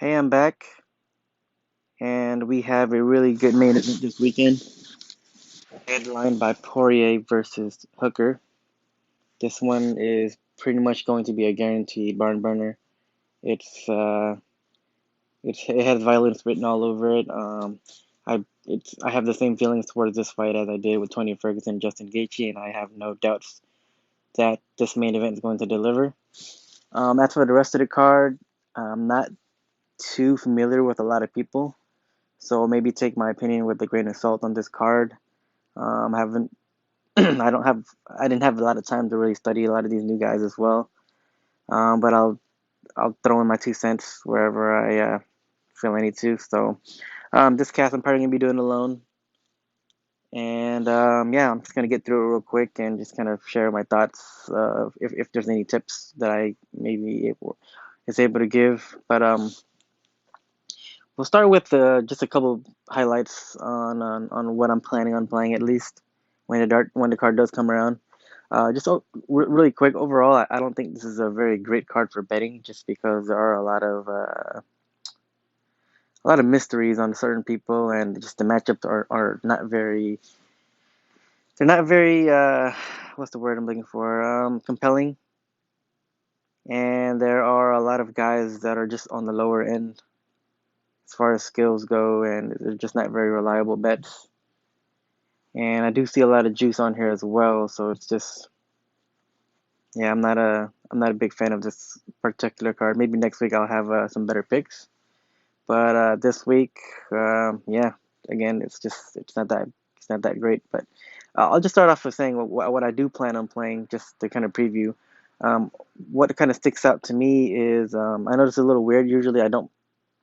Hey, I'm back, and we have a really good main event this weekend, headlined by Poirier versus Hooker. This one is pretty much going to be a guaranteed barn burner. It's it has violence written all over it. I have the same feelings towards this fight as I did with Tony Ferguson, Justin Gaethje, and I have no doubts that this main event is going to deliver. As for the rest of the card, I'm not too familiar with a lot of people, so maybe take my opinion with a grain of salt on this card. Haven't I didn't have a lot of time to really study a lot of these new guys as well. But I'll throw in my 2 cents wherever I feel I need to. So this cast I'm probably gonna be doing alone, and yeah, I'm just gonna get through it real quick and just kind of share my thoughts. If there's any tips that I maybe is able to give, but we'll start with just a couple highlights on what I'm planning on playing at least when the card does come around. Really quick, overall, I don't think this is a very great card for betting, just because there are a lot of mysteries on certain people, and just the matchups are not very they're not very what's the word I'm looking for, compelling, and there are a lot of guys that are just on the lower end as far as skills go, and they're just not very reliable bets. And I do see a lot of juice on here as well, so it's just yeah, I'm not a big fan of this particular card. Maybe next week I'll have some better picks, but this week, yeah, again, it's not that great. But I'll just start off with saying what I do plan on playing, just to kind of preview. Um, what kind of sticks out to me is I know this is a little weird. Usually I don't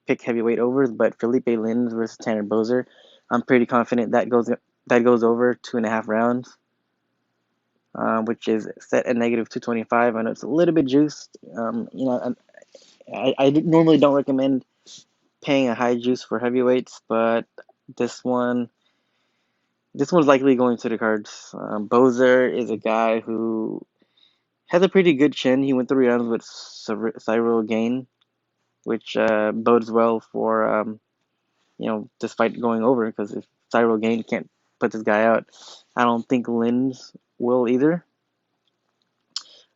pick heavyweight overs, but Felipe Lins versus Tanner Boser, I'm pretty confident that goes over 2.5 rounds, which is set at negative 225. I know it's a little bit juiced. I normally don't recommend paying a high juice for heavyweights, but this one this one's likely going to the cards. Boser is a guy who has a pretty good chin. He went 3 rounds with Cyril Gain, which bodes well for this fight going over, because if Cyril Gain can't put this guy out, I don't think Lins will either.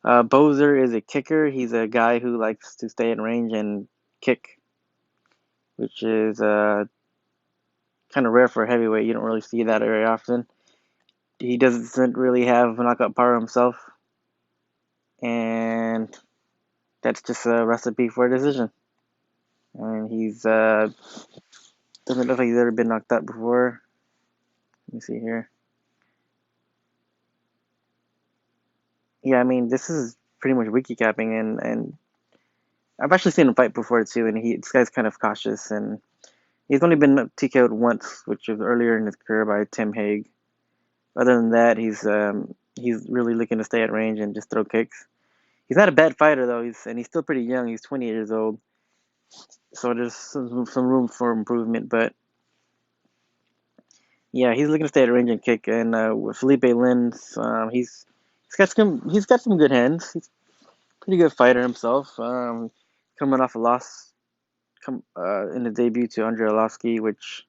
Boser is a kicker. He's a guy who likes to stay in range and kick, which is kind of rare for a heavyweight. You don't really see that very often. He doesn't really have knockout power himself, and that's just a recipe for a decision. And he's doesn't look like he's ever been knocked out before. Let me see here. Yeah, I mean, this is pretty much wiki capping, and I've actually seen him fight before too, and this guy's kind of cautious, and he's only been TKO'd once, which was earlier in his career by Tim Hague. Other than that, he's really looking to stay at range and just throw kicks. He's not a bad fighter though. He's still pretty young. He's 20 years old, so there's some room for improvement. But yeah, he's looking to stay at range and kick. And with Felipe Lins, he's got some good hands. He's a pretty good fighter himself. Coming off a loss, in the debut to Andre Arlovski, which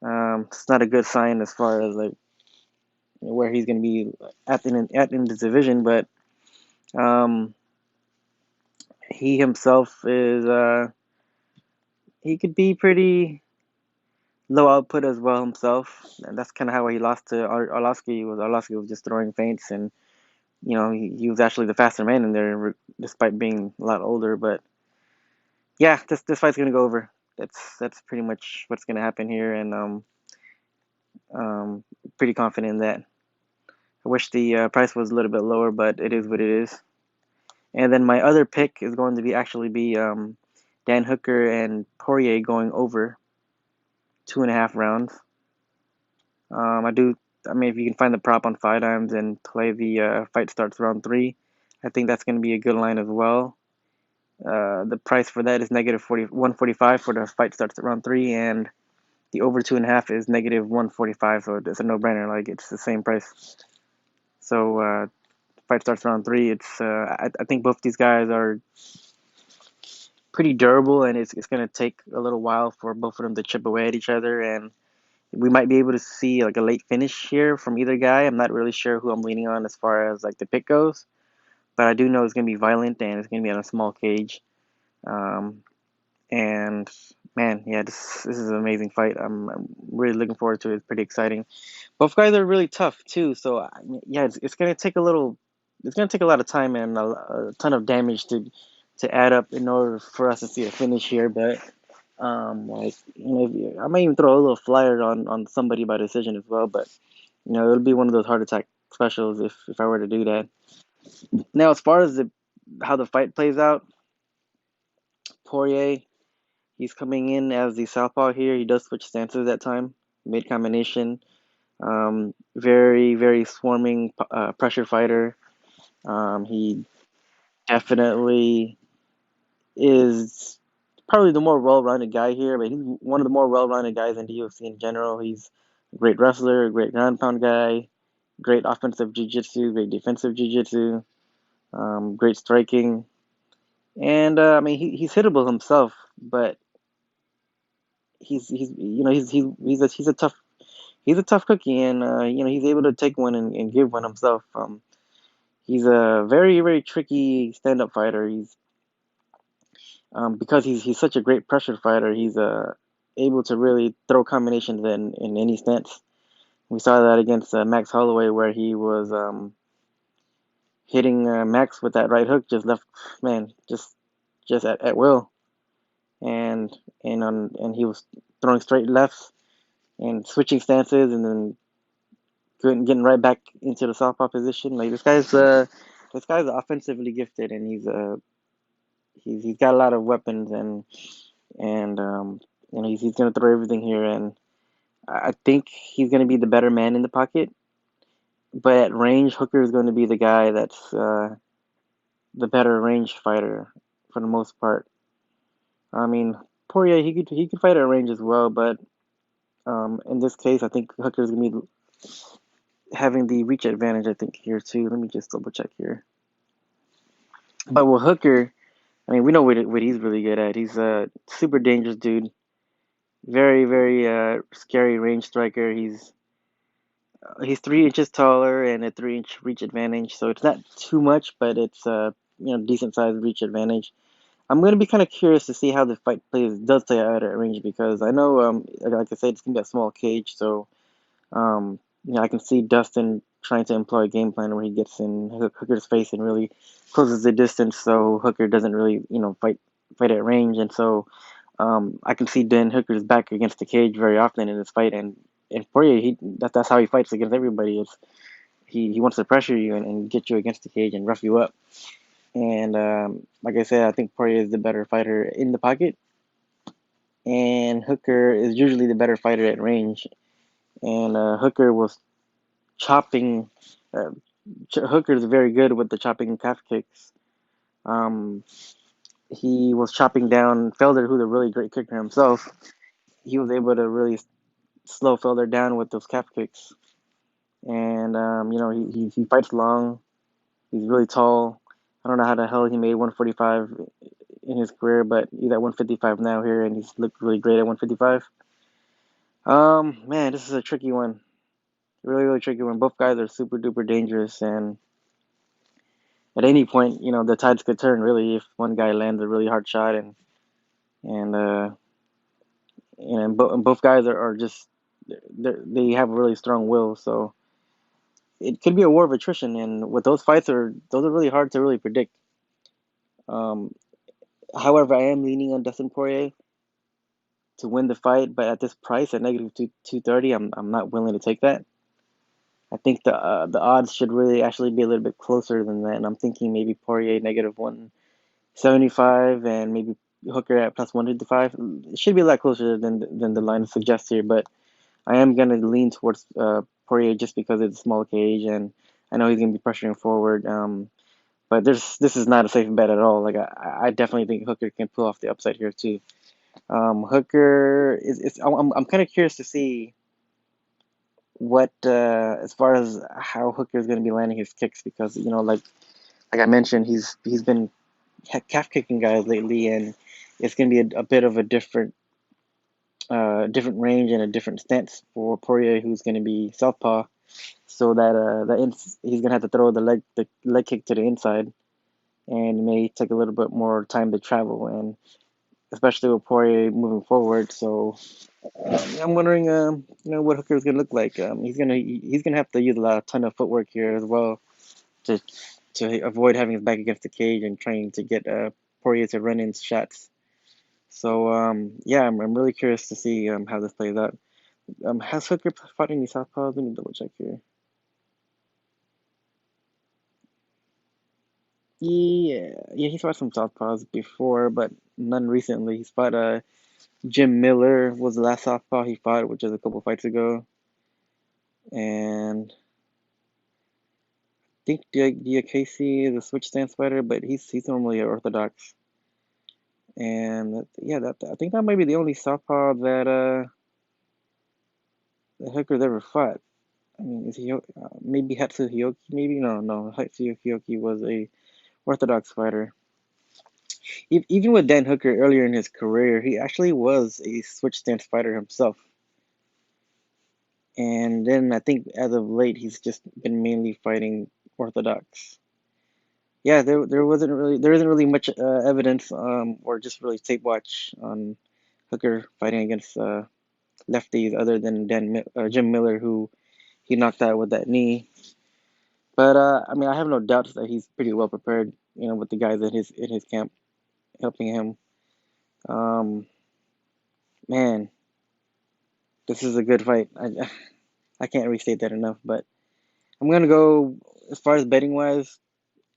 it's not a good sign as far as like where he's going to be at in the division. But um, he himself is he could be pretty low output as well himself, and that's kind of how he lost to Arlovski. Arlovski was just throwing feints, and he was actually the faster man in there, despite being a lot older. But yeah, this fight's gonna go over. That's pretty much what's gonna happen here, and pretty confident in that. I wish the price was a little bit lower, but it is what it is. And then my other pick is going to be Dan Hooker and Poirier going over 2.5 rounds. I do. I mean, if you can find the prop on Five Dimes and play the fight starts round three, I think that's going to be a good line as well. The price for that is negative 145 for the fight starts at round three, and the over 2.5 is negative 145. So it's a no-brainer. Like, it's the same price. So fight starts round three. I think both these guys are pretty durable, and it's going to take a little while for both of them to chip away at each other, and we might be able to see like a late finish here from either guy. I'm not really sure who I'm leaning on as far as like the pick goes, but I do know it's going to be violent and it's going to be on a small cage. Um, and man, yeah, this is an amazing fight. I'm really looking forward to it. It's pretty exciting. Both guys are really tough too, so yeah, it's gonna take a little, it's gonna take a lot of time and a ton of damage to add up in order for us to see a finish here. But like I might even throw a little flyer on somebody by decision as well. But it'll be one of those heart attack specials if I were to do that. Now, as far as the how the fight plays out, Poirier, he's coming in as the southpaw here. He does switch stances at time, mid combination. Very, very swarming pressure fighter. He definitely is probably the more well-rounded guy here, but he's one of the more well-rounded guys in the UFC in general. He's a great wrestler, a great ground pound guy, great offensive jiu-jitsu, great defensive jiu-jitsu, great striking, and I mean he's hittable himself, but he's he's a tough cookie, and he's able to take one and give one himself. He's a very, very tricky stand-up fighter. He's because he's such a great pressure fighter. He's able to really throw combinations in any stance. We saw that against Max Holloway, where he was hitting Max with that right hook, just left, man, just at will, and and he was throwing straight lefts and switching stances, and then getting right back into the southpaw position. Like this guy's offensively gifted, and he's got a lot of weapons, and he's gonna throw everything here, and I think he's gonna be the better man in the pocket. But at range, Hooker is going to be the guy that's the better range fighter for the most part. I mean, Poirier he could fight at range as well, but in this case, I think Hooker is gonna be having the reach advantage. I think here too. Let me just double check here. But with Hooker, I mean, we know what he's really good at. He's a super dangerous dude. Very, very scary range striker. He's 3 inches taller and a 3 inch reach advantage, so it's not too much, but it's decent sized reach advantage. I'm gonna be kind of curious to see how the fight does play out at range because I know like I said it's gonna be a small cage, so I can see Dustin trying to employ a game plan where he gets in Hooker's face and really closes the distance so Hooker doesn't really fight at range, and so I can see Dan Hooker's back against the cage very often in this fight, and Poirier that's how he fights against everybody. It's he wants to pressure you and get you against the cage and rough you up. And like I said, I think Poirier is the better fighter in the pocket, and Hooker is usually the better fighter at range. And Hooker was chopping. Uh, Hooker is very good with the chopping calf kicks. Um, he was chopping down Felder, who's a really great kicker himself. He was able to really slow Felder down with those calf kicks. And he fights long. He's really tall. I don't know how the hell he made 145 in his career, but he's at 155 now here, and he's looked really great at 155. Man, this is a tricky one. Really, really tricky one. Both guys are super duper dangerous, and at any point, the tides could turn really if one guy lands a really hard shot, and both guys are just they have a really strong will, so it could be a war of attrition. And with those are really hard to really predict. Um, However, I am leaning on Dustin Poirier to win the fight, but at this price at negative 230, I'm not willing to take that. I think the odds should really actually be a little bit closer than that, and I'm thinking maybe Poirier negative 175 and maybe Hooker at plus 155. It should be a lot closer than the line suggests here, but I am gonna lean towards Poirier just because it's a small cage and I know he's gonna be pressuring forward. But this is not a safe bet at all. Like I definitely think Hooker can pull off the upside here too. Hooker is I'm kind of curious to see what as far as how Hooker is going to be landing his kicks because like I mentioned he's been calf kicking guys lately, and it's going to be a bit of a different range and a different stance for Poirier, who's going to be southpaw. So that he's going to have to throw the leg kick to the inside, and it may take a little bit more time to travel, and especially with Poirier moving forward. So I'm wondering, what Hooker's going to look like. He's gonna have to use a ton of footwork here as well to avoid having his back against the cage and trying to get Poirier to run in shots. So yeah, I'm really curious to see how this plays out. Has Hooker fought any southpaws? Let me double check here. Yeah, he's fought some southpaws before, but none recently. He's fought Jim Miller was the last southpaw he fought, which is a couple fights ago, and I think Diakese is a switch stance fighter, but he's normally orthodox. And yeah, that I think that might be the only southpaw that Hooker's ever fought. I mean, is he maybe Hatsu Hioki? Maybe no. Hatsu Hioki was a orthodox fighter. Even with Dan Hooker earlier in his career, he actually was a switch stance fighter himself. And then I think as of late, he's just been mainly fighting orthodox. Yeah, there isn't really much evidence or just really tape watch on Hooker fighting against lefties other than Jim Miller, who he knocked out with that knee. But I mean, I have no doubts that he's pretty well prepared, with the guys in his camp helping him. Um, Man, this is a good fight. I can't restate that enough. But I'm gonna go as far as betting wise.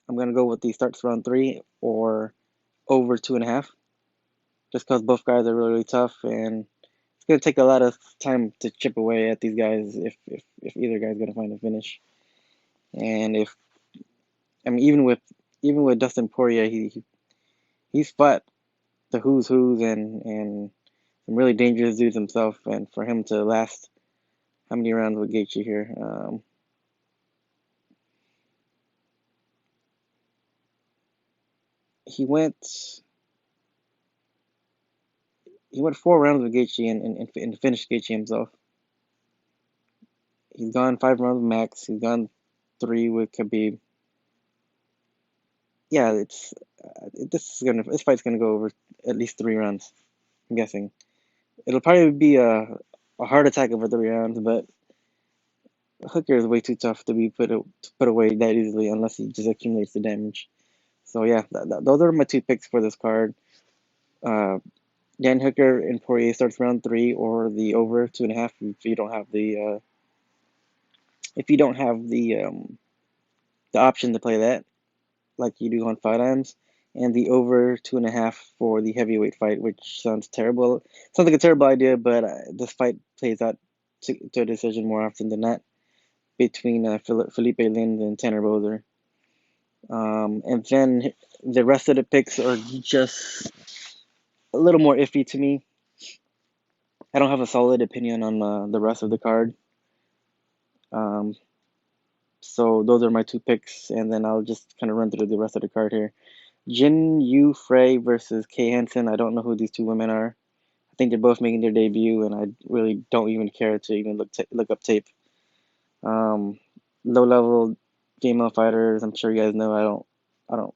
I'm gonna go with the starts round three or over 2.5, just because both guys are really, really tough, and it's gonna take a lot of time to chip away at these guys if either guy's gonna find a finish. And if I mean even with Dustin Poirier, he's fought the who's and some really dangerous dudes himself, and for him to last how many rounds with Gaethje here? He went he went 4 rounds with Gaethje and finished Gaethje himself. He's gone 5 rounds with Max. He's gone 3 with Khabib. Yeah, this fight's gonna go over at least 3 rounds. I'm guessing it'll probably be a heart attack over 3 rounds, but Hooker is way too tough to be put away that easily unless he just accumulates the damage. So yeah, those are my two picks for this card. Uh, Dan Hooker and Poirier starts round three, or the over 2.5 if you don't have the option to play that like you do on Fight Times, and the over 2.5 for the heavyweight fight, which sounds terrible. Sounds like a terrible idea, but this fight plays out to a decision more often than not between Felipe Lins and Tanner Boser. And then the rest of the picks are just a little more iffy to me. I don't have a solid opinion on the rest of the card. Um, so those are my two picks, and then I'll just kind of run through the rest of the card here. Jin Yu Frey versus Kay Hansen. I don't know who these two women are. I think they're both making their debut, and I really don't even care to even look up tape. Um, Low level female fighters. I'm sure you guys know. I don't.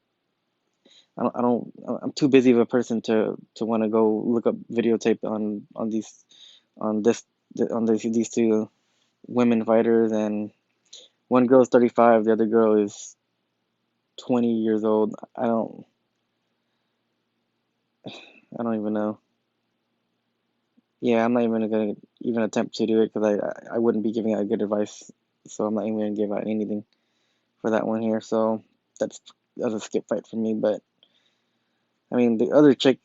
I'm too busy of a person to want to go look up videotape on this on these two women fighters, and one girl is 35, the other girl is 20 years old. I don't even know. Yeah, I'm not even gonna even attempt to do it because I wouldn't be giving out good advice, so I'm not even gonna give out anything for that one here. So that's a skip fight for me. But I mean, the other chick,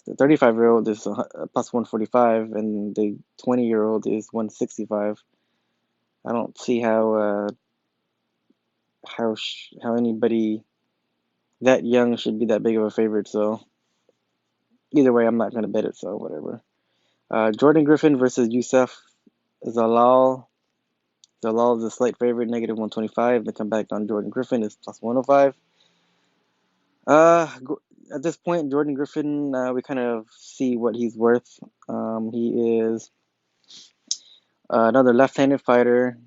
the 35-year-old is plus 145, and the 20-year-old is 165. I don't see how anybody that young should be that big of a favorite. So either way, I'm not gonna bet it. So whatever. Jordan Griffin versus Youssef Zalal. Zalal is a slight favorite, negative 125. The comeback on Jordan Griffin is plus 105. at this point, Jordan Griffin, we kind of see what he's worth. He is another left-handed fighter.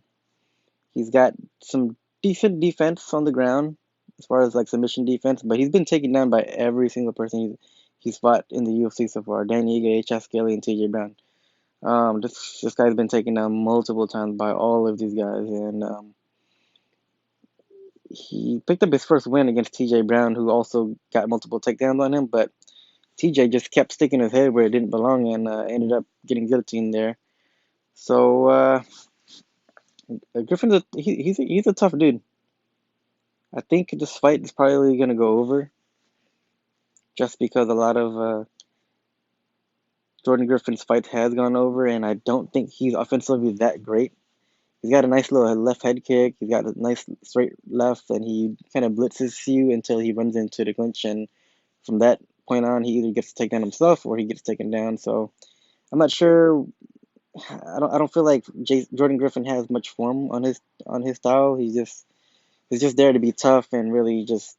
He's got some decent defense on the ground as far as like submission defense, but he's been taken down by every single person he's fought in the UFC so far. Dan Ige, Chas Skelly, and TJ Brown. This guy's been taken down multiple times by all of these guys, and he picked up his first win against TJ Brown, who also got multiple takedowns on him, but TJ just kept sticking his head where it didn't belong and ended up getting guillotined there. So Griffin's he's a tough dude. I think this fight is probably gonna go over just because a lot of Jordan Griffin's fights has gone over, and I don't think he's offensively that great. He's got a nice little left head kick. He's got a nice straight left, and he kind of blitzes you until he runs into the clinch, and from that point on, he either gets to take down himself or he gets taken down. So I'm not sure. I don't feel like Jordan Griffin has much form on his style. He's just there to be tough and really just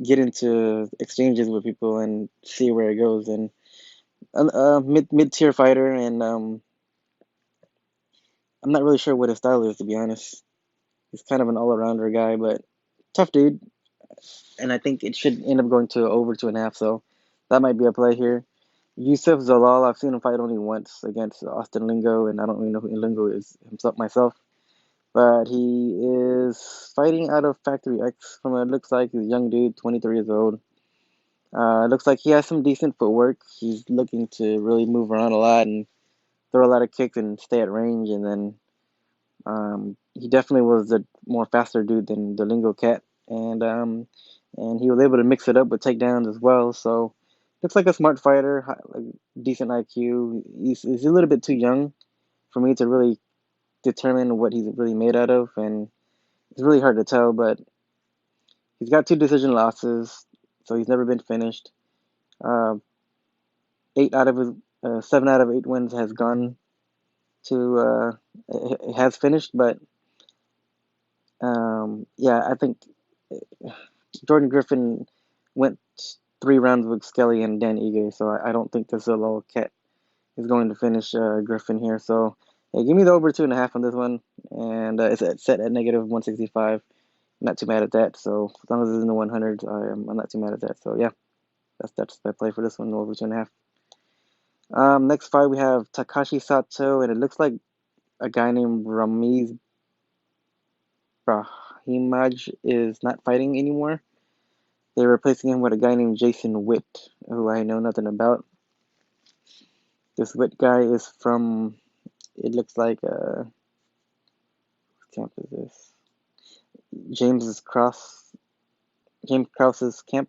get into exchanges with people and see where it goes. And mid tier fighter, and I'm not really sure what his style is, to be honest. He's kind of an all arounder guy, but tough dude. And I think it should end up going to over 2.5. So that might be a play here. Yusuf Zalal, I've seen him fight only once against Austin Lingo, and I don't really know who Lingo is himself myself. But he is fighting out of Factory X from what it looks like. He's a young dude, 23 years old. It looks like he has some decent footwork. He's looking to really move around a lot and throw a lot of kicks and stay at range. And then he definitely was a more faster dude than the Lingo Cat. And he was able to mix it up with takedowns as well. So looks like a smart fighter, like decent IQ. He's a little bit too young for me to really determine what he's really made out of, and it's really hard to tell. But he's got 2 decision losses, so he's never been finished. Uh, 7 out of 8 wins has gone to has finished, but yeah, I think Jordan Griffin went 3 rounds with Skelly and Dan Ige, so I don't think this little cat is going to finish Griffin here. So yeah, give me the over 2.5 on this one, and it's set at negative 165. Not too mad at that. So as long as it's in the 100s, I'm not too mad at that. So yeah, that's my play for this one, over 2.5. Next fight we have Takashi Sato, and it looks like a guy named Ramiz Brahimaj is not fighting anymore. They're replacing him with a guy named Jason Witt, who I know nothing about. This Witt guy is from, it looks like, what camp is this? James's Cross, James Krause's camp.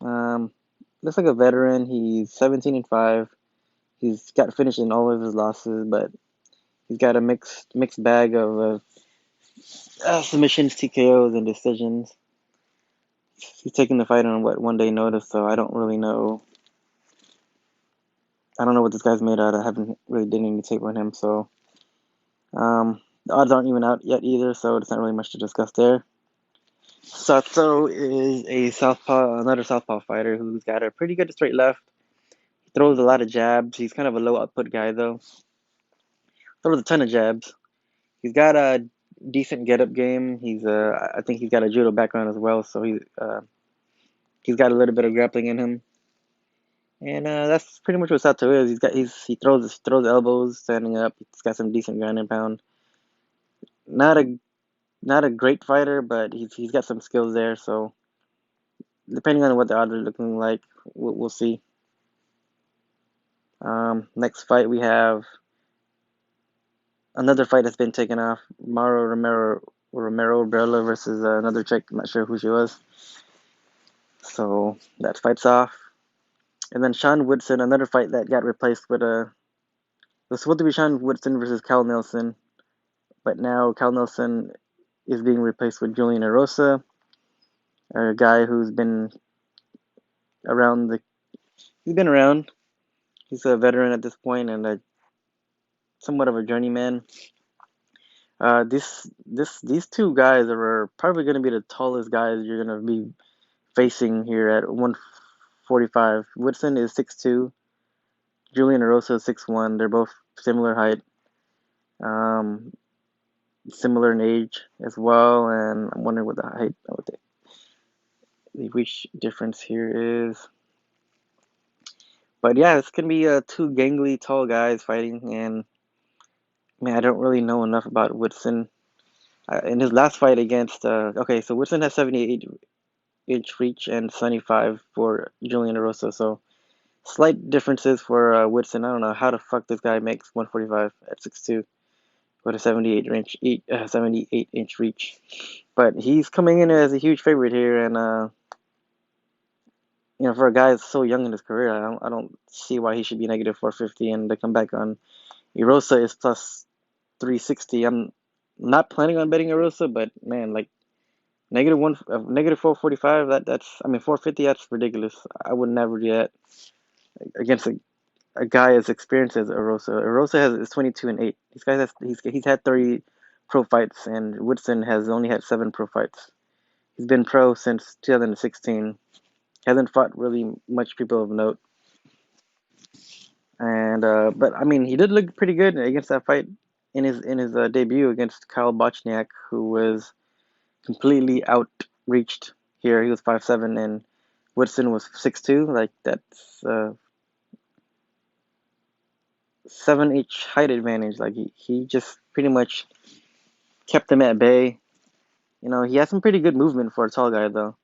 Um, Looks like a veteran. He's 17-5. He's got finished in all of his losses, but he's got a mixed bag of submissions, TKOs, and decisions. He's taking the fight on 1 day notice, so I don't really know. I don't know what this guy's made out of. I haven't really did any tape on him, so the odds aren't even out yet either, so there's not really much to discuss there. Sato is another southpaw fighter who's got a pretty good straight left. He throws a lot of jabs. He's kind of a low output guy though. Throws a ton of jabs. He's got a decent get up game. I think he's got a judo background as well, so he's got a little bit of grappling in him. And that's pretty much what Sato is. He throws elbows standing up. He's got some decent ground and pound. Not a not a great fighter, but he's got some skills there. So depending on what the odds are looking like, we'll see. Next fight we have another fight that's been taken off. Mauro Romero Brella versus another chick. I'm not sure who she was. So that fight's off. And then Sean Woodson, another fight that got replaced with a. It was supposed to be Sean Woodson versus Cal Nelson, but now Cal Nelson is being replaced with Julian Erosa, a guy who's been around the. He's been around. He's a veteran at this point and somewhat of a journeyman. These 2 guys are probably going to be the tallest guys you're going to be facing here at 145. Woodson is 6'2". Julian Erosa is 6'1". They're both similar height, um, similar in age as well. And I'm wondering what the height, what the reach difference here is. But yeah, it's gonna be two gangly tall guys fighting, and man, I don't really know enough about Woodson. In his last fight against, okay, so Woodson has 78-inch reach and 75 for Julian Erosa, so slight differences for Woodson. I don't know how the fuck this guy makes 145 at 6'2" with a 78-inch reach, but he's coming in as a huge favorite here, and for a guy that's so young in his career, I don't see why he should be negative 450, and the comeback on Erosa is plus 360. I'm not planning on betting Erosa, but man, like negative 445. That's I mean 450. That's ridiculous. I would never do that against a guy as experienced as Erosa. Erosa is 22-8. These guys he's had 30 pro fights, and Woodson has only had 7 pro fights. He's been pro since 2016. Hasn't fought really much people of note. And but I mean, he did look pretty good against that fight in his debut against Kyle Bochniak, who was completely outreached here. He was 5'7", and Woodson was 6'2". Like that's 7-inch height advantage. Like he just pretty much kept him at bay. He has some pretty good movement for a tall guy though.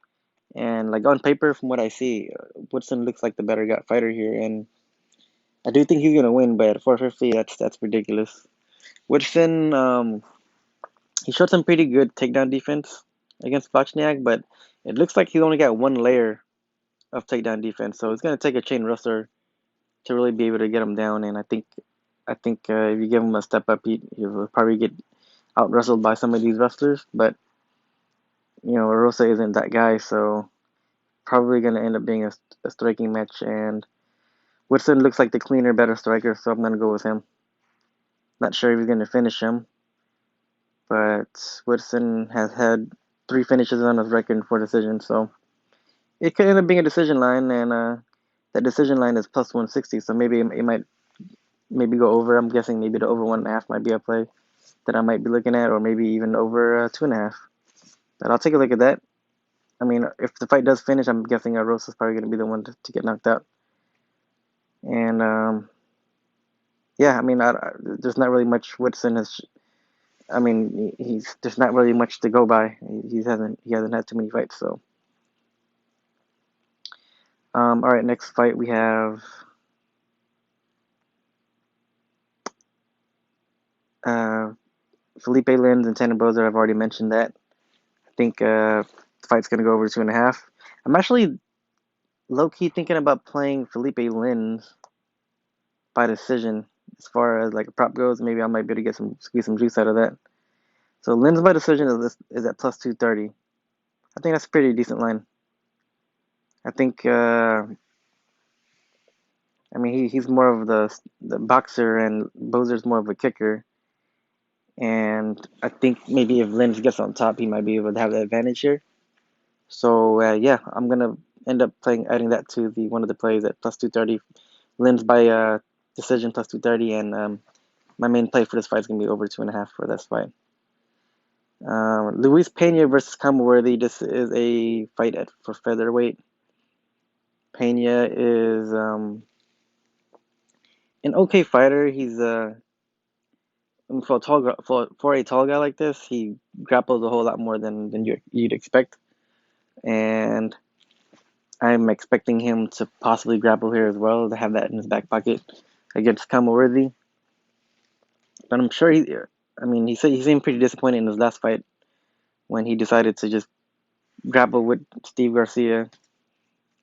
And like on paper, from what I see, Woodson looks like the better fighter here, and I do think he's gonna win. But at 450, that's ridiculous. Woodson, he showed some pretty good takedown defense against Bochniak, but it looks like he's only got one layer of takedown defense, so it's gonna take a chain wrestler to really be able to get him down. And I think if you give him a step up, he'll probably get out wrestled by some of these wrestlers. But Rosa isn't that guy, so probably gonna end up being a striking match. And Woodson looks like the cleaner, better striker, so I'm gonna go with him. Not sure if he's gonna finish him, but Woodson has had 3 finishes on his record for decision, so it could end up being a decision line, and that decision line is plus 160, so maybe it might maybe go over. I'm guessing maybe the over 1.5 might be a play that I might be looking at, or maybe even over 2.5. But I'll take a look at that. I mean, if the fight does finish, I'm guessing Rosa's probably going to be the one to get knocked out. And yeah, I mean, there's not really much Woodson has. I mean, there's not really much to go by. He hasn't had too many fights. So, all right, next fight we have uh, Felipe Lins and Tanner Boser. I've already mentioned that. I think the fight's gonna go over 2.5. I'm actually low key thinking about playing Felipe Lins by decision. As far as like a prop goes, maybe I might be able to squeeze some juice out of that. So Lins by decision is at plus 230. I think that's a pretty decent line. I think I mean he's more of the boxer, and Boser's more of a kicker. And I think maybe if Lins gets on top, he might be able to have the advantage here. So yeah, I'm gonna end up adding that to the one of the plays at plus 230. Lins by decision plus 230, and my main play for this fight is gonna be over 2.5 for this fight. Luis Pena versus Worthy. This is a fight for featherweight. Pena is an okay fighter. He's for a tall guy like this, he grapples a whole lot more than you'd expect, and I'm expecting him to possibly grapple here as well, to have that in his back pocket against Worthy. But I'm sure I mean, he seemed pretty disappointed in his last fight when he decided to just grapple with Steve Garcia,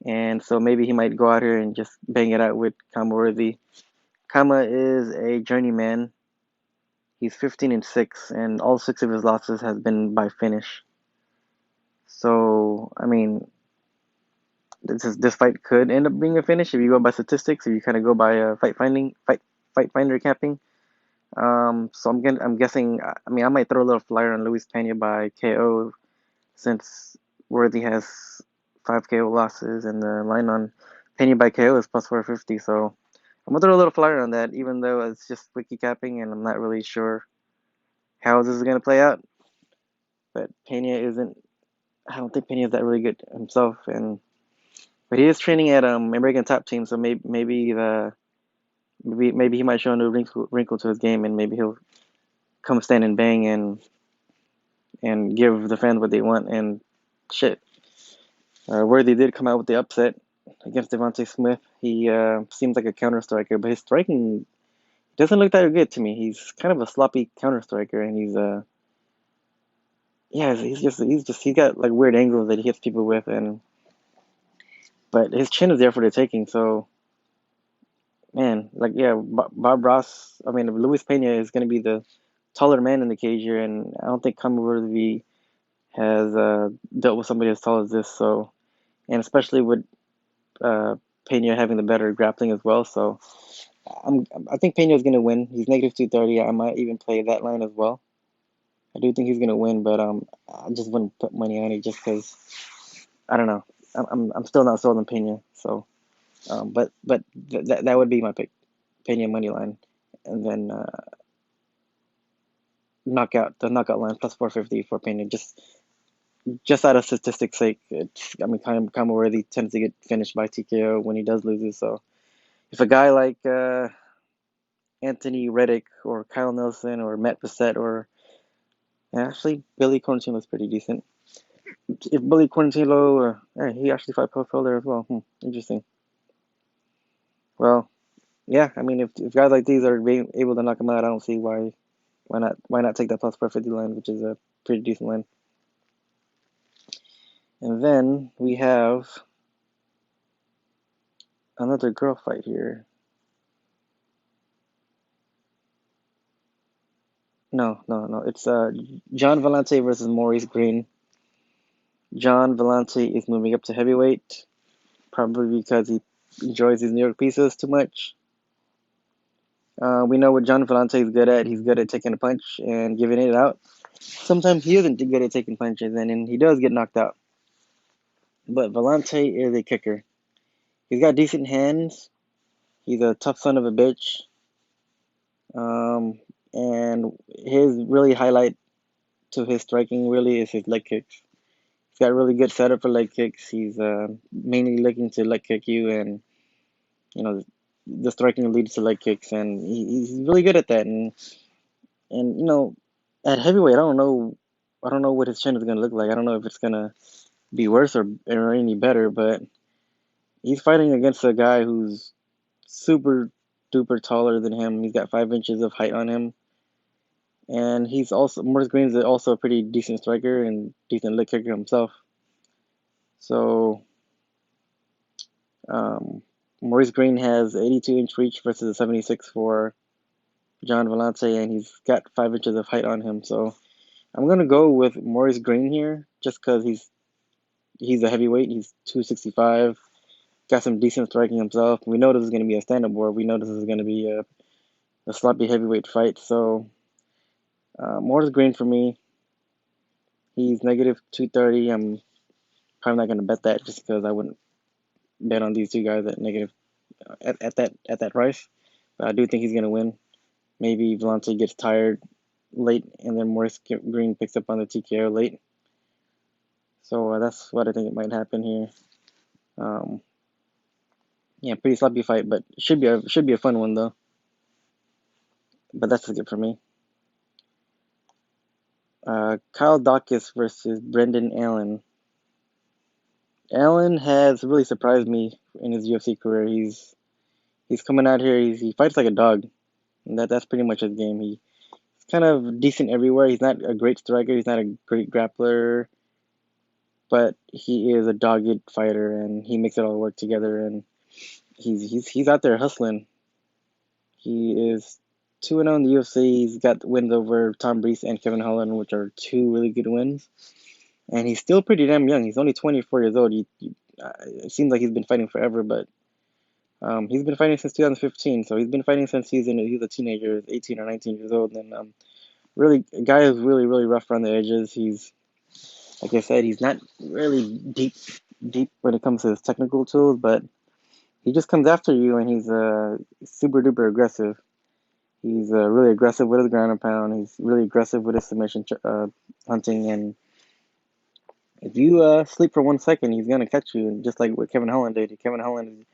and so maybe he might go out here and just bang it out with Worthy. Kama is a journeyman. He's 15-6, and all 6 of his losses has been by finish. So, I mean, this fight could end up being a finish if you go by statistics, if you kind of go by fight finder capping. So I'm guessing. I mean, I might throw a little flyer on Luis Pena by KO, since Worthy has 5 KO losses, and the line on Pena by KO is plus 450. So I'm gonna throw a little flyer on that, even though it's just wiki capping, and I'm not really sure how this is gonna play out. But Pena isn't. I don't think Pena is that really good himself, and but he is training at American Top Team, so maybe he might show a new wrinkle to his game, and maybe he'll come stand and bang and give the fans what they want. And shit, Worthy did come out with the upset against Devontae Smith. He seems like a counter striker, but his striking doesn't look that good to me. He's kind of a sloppy counter striker, and he's got like weird angles that he hits people with, and but his chin is there for the taking. So man, like yeah, Bob Ross. I mean, Luis Pena is going to be the taller man in the cage here, and I don't think Kama Worthy has dealt with somebody as tall as this. So, and especially with uh, Pena having the better grappling as well. So, I think Pena is going to win. He's negative 230. I might even play that line as well. I do think he's going to win, but I just wouldn't put money on it just because I don't know. I'm still not sold on Pena. So, but that would be my pick, Pena money line, and then the knockout line plus 450 for Pena. Just out of statistics sake, I mean, Kama Worthy tends to get finished by TKO when he does lose it. So if a guy like Anthony Reddick or Kyle Nelson or Matt Bissett or actually Billy Corntin was pretty decent. If Billy Corntin, he actually fought Paul there as well. Interesting. Well, yeah, I mean, if guys like these are being able to knock him out, I don't see why not take that plus 450 line, which is a pretty decent line. And then we have another girl fight here. No, no, no. It's John Vellante versus Maurice Green. John Vellante is moving up to heavyweight, probably because he enjoys his New York pieces too much. We know what John Vellante is good at. He's good at taking a punch and giving it out. Sometimes he isn't good at taking punches, and he does get knocked out. But Vellante is a kicker. He's got decent hands. He's a tough son of a bitch. And his really highlight to his striking really is his leg kicks. He's got really good setup for leg kicks. He's mainly looking to leg kick you, and you know the striking leads to leg kicks, and he's really good at that. And at heavyweight, I don't know what his chin is gonna look like. I don't know if it's gonna be worse or any better, but he's fighting against a guy who's super duper taller than him. He's got 5 inches of height on him, and he's also Morris Green's also a pretty decent striker and decent leg kicker himself. So Maurice Green has 82-inch reach versus a 76 for John Vellante, and he's got 5 inches of height on him. So I'm gonna go with Maurice Green here, just because he's a heavyweight. He's 265. Got some decent striking himself. We know this is gonna be a stand-up war. We know this is gonna be a sloppy heavyweight fight. So Maurice Green for me. He's negative 230. I'm probably not gonna bet that just because I wouldn't bet on these two guys at negative at that price. But I do think he's gonna win. Maybe Vellante gets tired late, and then Maurice Green picks up on the TKO late. So that's what I think it might happen here. Um, yeah, pretty sloppy fight, but should be a fun one though. But that's good for me. Kyle Dawkins versus Brendan Allen. Allen has really surprised me in his UFC career. He's coming out here. He fights like a dog, and that's pretty much his game. He's kind of decent everywhere. He's not a great striker. He's not a great grappler, but he is a dogged fighter, and he makes it all work together. And he's out there hustling. He is 2-0 in the UFC. He's got wins over Tom Breese and Kevin Holland, which are two really good wins. And he's still pretty damn young. He's only 24 years old. It seems like he's been fighting forever, but he's been fighting since 2015. So he's been fighting since he was a teenager, 18 or 19 years old. And really, a guy who's really, really rough around the edges. He's, like I said, he's not really deep deep when it comes to his technical tools, but he just comes after you, and he's super duper aggressive. He's really aggressive with his ground and pound. He's really aggressive with his submission hunting, and if you sleep for 1 second, he's gonna catch you. And just like what Kevin Holland did, Kevin Holland is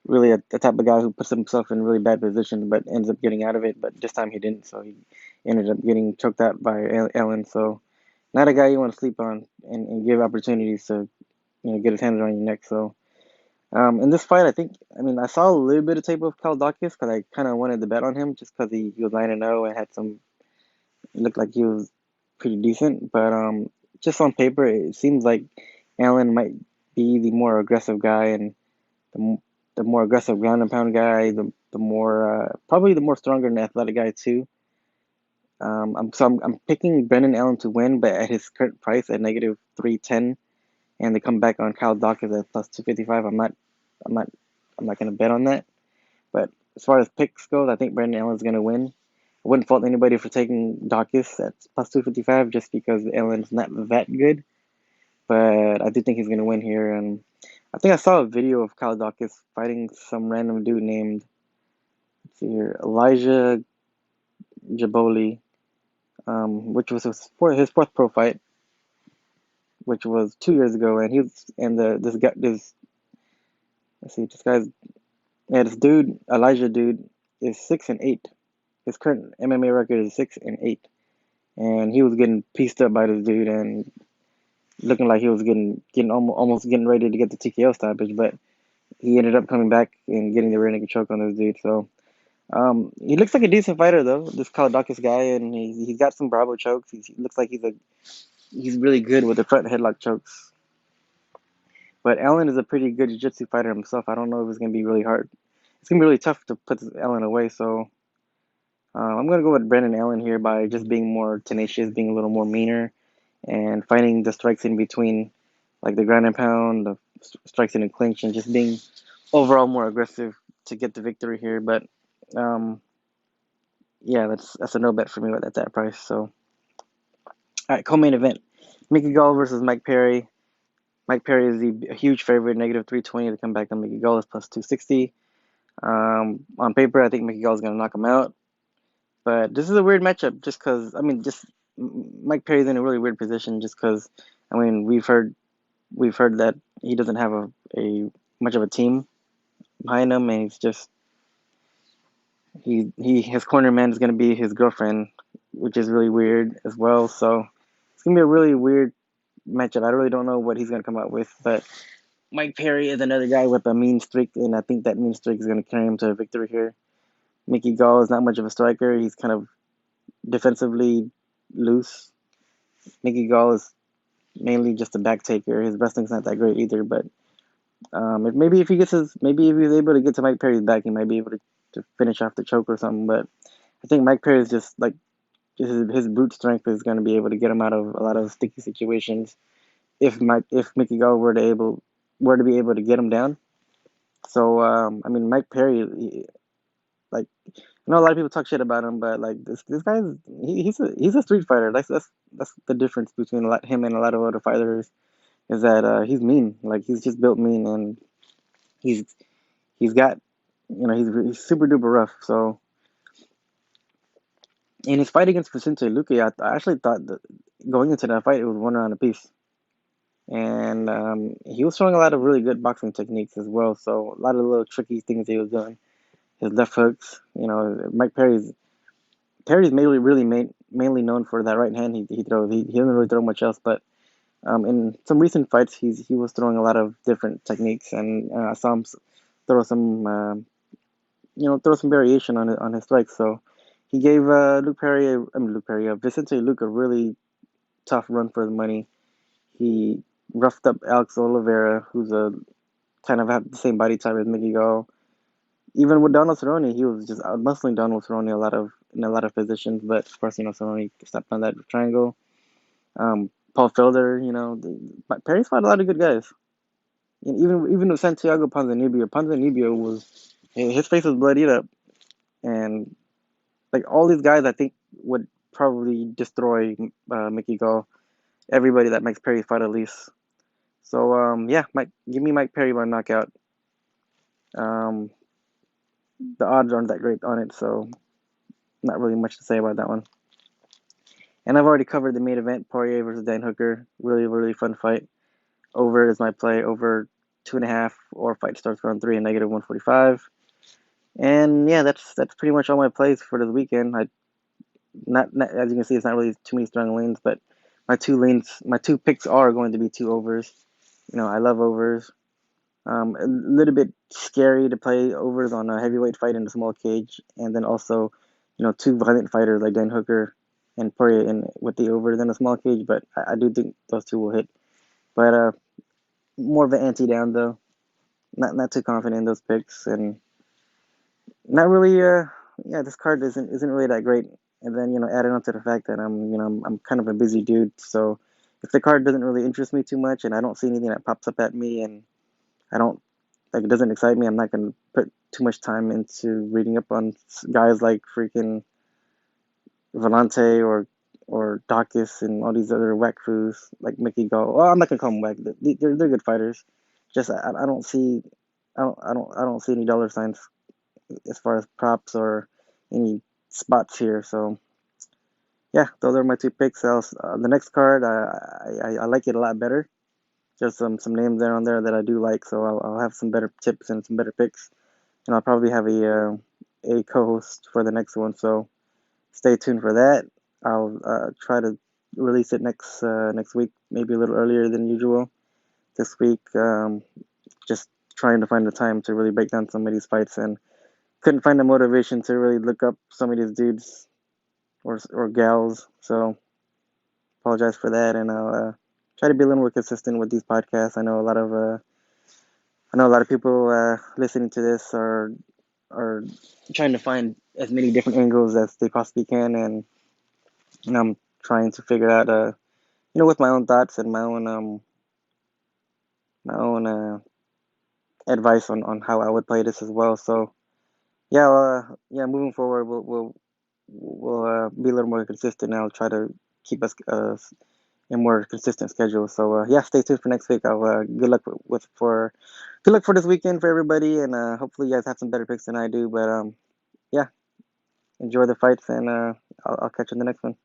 really the type of guy who puts himself in really bad positions, but ends up getting out of it. But this time he didn't, so he ended up getting choked out by Allen. So not a guy you want to sleep on and give opportunities to get his hands around your neck. So in this fight, I saw a little bit of tape of Kaldakis because I kind of wanted to bet on him just because he was 9-0 and had some looked like he was pretty decent. But just on paper, it seems like Allen might be the more aggressive guy and the, the more aggressive ground and pound guy, the more probably the more stronger and athletic guy too. I'm picking Brendan Allen to win, but at his current price at negative 310, and to come back on Kyle Dawkins at plus 255, I'm not I'm not gonna bet on that. But as far as picks goes, I think Brendan Allen's gonna win. I wouldn't fault anybody for taking Dawkins at plus 255 just because Allen's not that good. But I do think he's gonna win here, and I think I saw a video of Kyle Dawkins fighting some random dude named, let's see here, Elijah Jaboli, which was his fourth pro fight, which was 2 years ago, and he was and the this guy this let's see this guy's yeah this dude Elijah dude is 6-8. His current MMA record is 6-8, and he was getting pieced up by this dude and looking like he was getting almost getting ready to get the TKO stoppage, but he ended up coming back and getting the rear naked choke on this dude. So he looks like a decent fighter though, this Kalidakis guy, and he's got some Bravo chokes. He looks like he's really good with the front headlock chokes. But Allen is a pretty good jiu-jitsu fighter himself. I don't know if it's gonna be really hard. It's gonna be really tough to put Allen away. So I'm gonna go with Brendan Allen here by just being more tenacious, being a little more meaner, and finding the strikes in between, like the ground and pound, the strikes in the clinch, and just being overall more aggressive to get the victory here. But um, yeah, that's a no bet for me at that price. So all right, co-main event: Mickey Gall versus Mike Perry. Mike Perry is a huge favorite, negative 320 to come back on Mickey Gall is plus 260. On paper, I think Mickey Gall is going to knock him out. But this is a weird matchup just because, just Mike Perry's in a really weird position just because, we've heard that he doesn't have a much of a team behind him, and his corner man is going to be his girlfriend, which is really weird as well. So it's going to be a really weird matchup. I really don't know what he's going to come up with, but Mike Perry is another guy with a mean streak, and I think that mean streak is going to carry him to a victory here. Mickey Gall is not much of a striker. He's kind of defensively loose. Mickey Gall is mainly just a back taker. His wrestling's not that great either, but maybe if he's able to get to Mike Perry's back, he might be able to finish off the choke or something. But I think Mike Perry is just like his brute strength is going to be able to get him out of a lot of sticky situations. If Mickey Gall were to be able to get him down. So Mike Perry, like I know a lot of people talk shit about him, but like this guy's he's a street fighter. That's the difference between him and a lot of other fighters is that he's mean. Like he's just built mean, and he's he's got he's super duper rough. So in his fight against Vicente Luque, I actually thought that going into that fight it was 1 round apiece, and he was showing a lot of really good boxing techniques as well. So a lot of little tricky things he was doing. His left hooks, Mike Perry's mainly known for that right hand he throws. He doesn't really throw much else, but in some recent fights he was throwing a lot of different techniques, and I saw him throw some throw some variation on his strikes. So he gave Vicente Luke a really tough run for the money. He roughed up Alex Oliveira, who's a kind of have the same body type as Mickey Gall. Even with Donald Cerrone, he was just outmuscling Donald Cerrone in a lot of positions, but of course, Cerrone stepped on that triangle. Paul Felder, but Perry's fought a lot of good guys. And even with Santiago Ponzinibbio was his face was bloodied up, and like all these guys, I think would probably destroy Mickey Gall. Everybody that makes Perry fight at least. So yeah, give me Mike Perry by knockout. Um, the odds aren't that great on it, so not really much to say about that one. And I've already covered the main event, Poirier versus Dan Hooker. Really, really fun fight. Over is my play. Over 2.5 or fight starts around 3 and negative 145. And yeah, that's pretty much all my plays for the weekend. I not as you can see, it's not really too many strong leans, but my two picks are going to be two overs. I love overs. A little bit scary to play overs on a heavyweight fight in a small cage, and then also, two violent fighters like Dan Hooker and Poirier in with the overs in a small cage. But I do think those two will hit. But more of an ante down though. Not too confident in those picks, and not really. Yeah, this card isn't really that great. And then adding on to the fact that I'm kind of a busy dude, so if the card doesn't really interest me too much, and I don't see anything that pops up at me, and I don't like it doesn't excite me, I'm not gonna put too much time into reading up on guys like freaking Volante or Dawkins and all these other whack foos like Mickey Gall. Well, I'm not gonna call them whack. They're good fighters. Just I don't see I don't see any dollar signs as far as props or any spots here. So yeah, those are my two picks. The next card, I like it a lot better. There's some names there on there that I do like, so I'll have some better tips and some better picks, and I'll probably have a co-host for the next one. So stay tuned for that. I'll try to release it next week, maybe a little earlier than usual. This week, just trying to find the time to really break down some of these fights, and couldn't find the motivation to really look up some of these dudes or gals. So apologize for that, and I'll try to be a little more consistent with these podcasts. I know a lot of people listening to this are trying to find as many different angles as they possibly can, and I'm trying to figure out with my own thoughts and my own advice on how I would play this as well. So yeah, yeah, moving forward, we'll be a little more consistent. And I'll try to keep us a more consistent schedule. So yeah, stay tuned for next week. I'll good luck for this weekend for everybody, and hopefully you guys have some better picks than I do. But yeah, enjoy the fights, and I'll catch you in the next one.